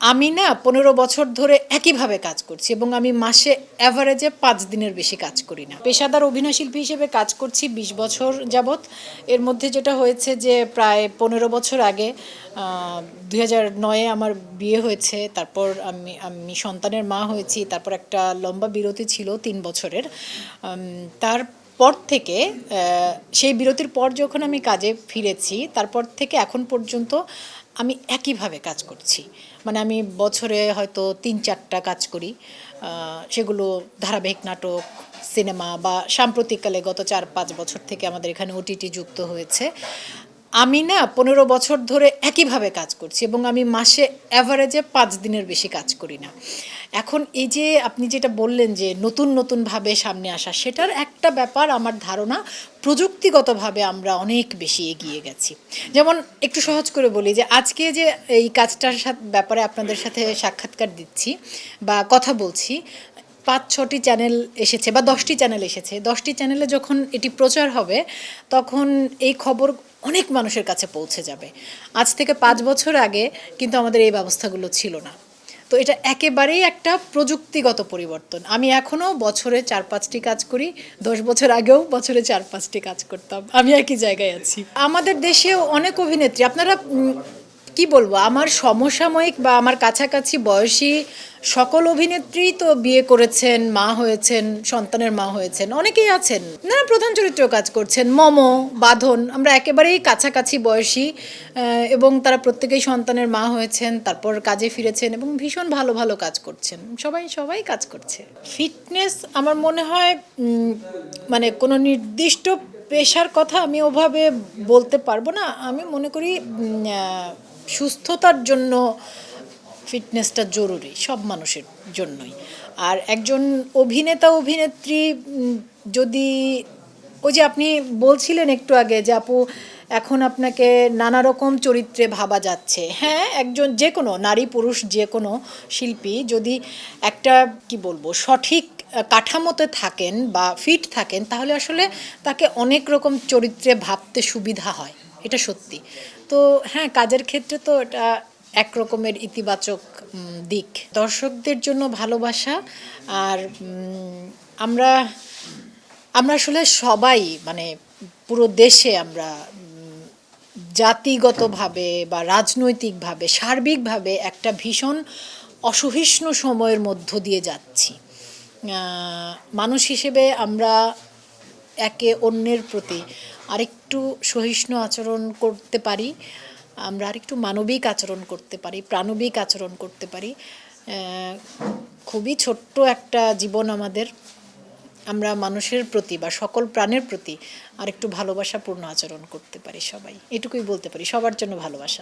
আমি না ১৫ বছর ধরে একইভাবে কাজ করছি এবং আমি মাসে অ্যাভারেজে ৫ দিনের বেশি কাজ করি না। পেশাদার অভিনয়শিল্পী হিসেবে কাজ করছি ২০ বছর যাবৎ। এর মধ্যে যেটা হয়েছে যে প্রায় ১৫ বছর আগে ২০০৯-এ আমার বিয়ে হয়েছে। তারপর আমি সন্তানের মা হয়েছি। তারপর একটা লম্বা বিরতি ছিল ৩ বছরের। তারপর থেকে সেই বিরতির পর যখন আমি কাজে ফিরেছি, তারপর থেকে এখন পর্যন্ত আমি একইভাবে কাজ করছি। মানে আমি বছরে হয়তো ৩-৪টা কাজ করি। সেগুলো ধারাবাহিক নাটক, সিনেমা বা সাম্প্রতিককালে গত ৪-৫ বছর থেকে আমাদের এখানে ওটিটি যুক্ত হয়েছে। আমি না ১৫ বছর ধরে একইভাবে কাজ করছি এবং আমি মাসে অ্যাভারেজে ৫ দিনের বেশি কাজ করি না। এখন এই যে আপনি যেটা বললেন যে নতুনভাবে সামনে আসা, সেটার একটা ব্যাপার আমার ধারণা প্রযুক্তিগতভাবে আমরা অনেক বেশি এগিয়ে গেছি। যেমন একটু সহজ করে বলি যে আজকে যে এই কাজটার ব্যাপারে আপনাদের সাথে সাক্ষাৎকার দিচ্ছি বা কথা বলছি, ৫-৬টি চ্যানেল এসেছে বা ১০টি চ্যানেল এসেছে। ১০টি চ্যানেলে যখন এটি প্রচার হবে তখন এই খবর অনেক মানুষের কাছে পৌঁছে যাবে। আজ থেকে ৫ বছর আগে কিন্তু আমাদের এই ব্যবস্থাগুলো ছিল না। তো এটা একেবারেই একটা প্রযুক্তিগত পরিবর্তন। আমি এখনও বছরে ৪-৫টি কাজ করি। ১০ বছর আগেও বছরে ৪-৫টি কাজ করতাম। আমি একই জায়গায় আছি। আমাদের দেশেও অনেক অভিনেত্রী, আপনারা কি বলবো, আমার সমসাময়িক বা আমার কাছাকাছি বয়সী সকল অভিনেত্রীই তো বিয়ে করেছেন, মা হয়েছেন, সন্তানের মা হয়েছেন, অনেকেই আছেন না প্রধান চরিত্রেও কাজ করছেন। মমো, বাঁধন, আমরা একেবারেই কাছাকাছি বয়সী এবং তারা প্রত্যেকেই সন্তানের মা হয়েছেন, তারপর কাজে ফিরেছেন এবং ভীষণ ভালো ভালো কাজ করছেন। সবাই কাজ করছে। ফিটনেস আমার মনে হয় মানে কোনো নির্দিষ্ট পেশার কথা আমি ওভাবে বলতে পারবো না। আমি মনে করি সুস্থতার জন্য ফিটনেসটা জরুরি সব মানুষের জন্যই। আর একজন অভিনেত্রী যদি ওই যে আপনি বলছিলেন একটু আগে যে আপু এখন আপনাকে নানা রকম চরিত্রে ভাবা যাচ্ছে, হ্যাঁ, একজন যে কোনো নারী পুরুষ যে কোনো শিল্পী যদি একটা কি বলবো সঠিক কাঠামোতে থাকেন বা ফিট থাকেন, তাহলে আসলে তাকে অনেক রকম চরিত্রে ভাবতে সুবিধা হয়, এটা সত্যি। তো হ্যাঁ, কাজের ক্ষেত্রে তো এটা এক রকমের ইতিবাচক দিক। দর্শকদের জন্য ভালোবাসা। আর আমরা আমরা আসলে সবাই মানে পুরো দেশে আমরা জাতিগতভাবে বা রাজনৈতিকভাবে সার্বিকভাবে একটা ভীষণ অসহিষ্ণু সময়ের মধ্য দিয়ে যাচ্ছি। মানুষ হিসেবে আমরা একে অন্যের প্রতি আরেকটু সহিষ্ণু আচরণ করতে পারি, আমরা আরেকটু মানবিক আচরণ করতে পারি, প্রাণবিক আচরণ করতে পারি। খুবই ছোট্ট একটা জীবন আমাদের। আমরা মানুষের প্রতি বা সকল প্রাণের প্রতি আরেকটু ভালোবাসাপূর্ণ আচরণ করতে পারি সবাই, এটুকুই বলতে পারি। সবার জন্য ভালোবাসা।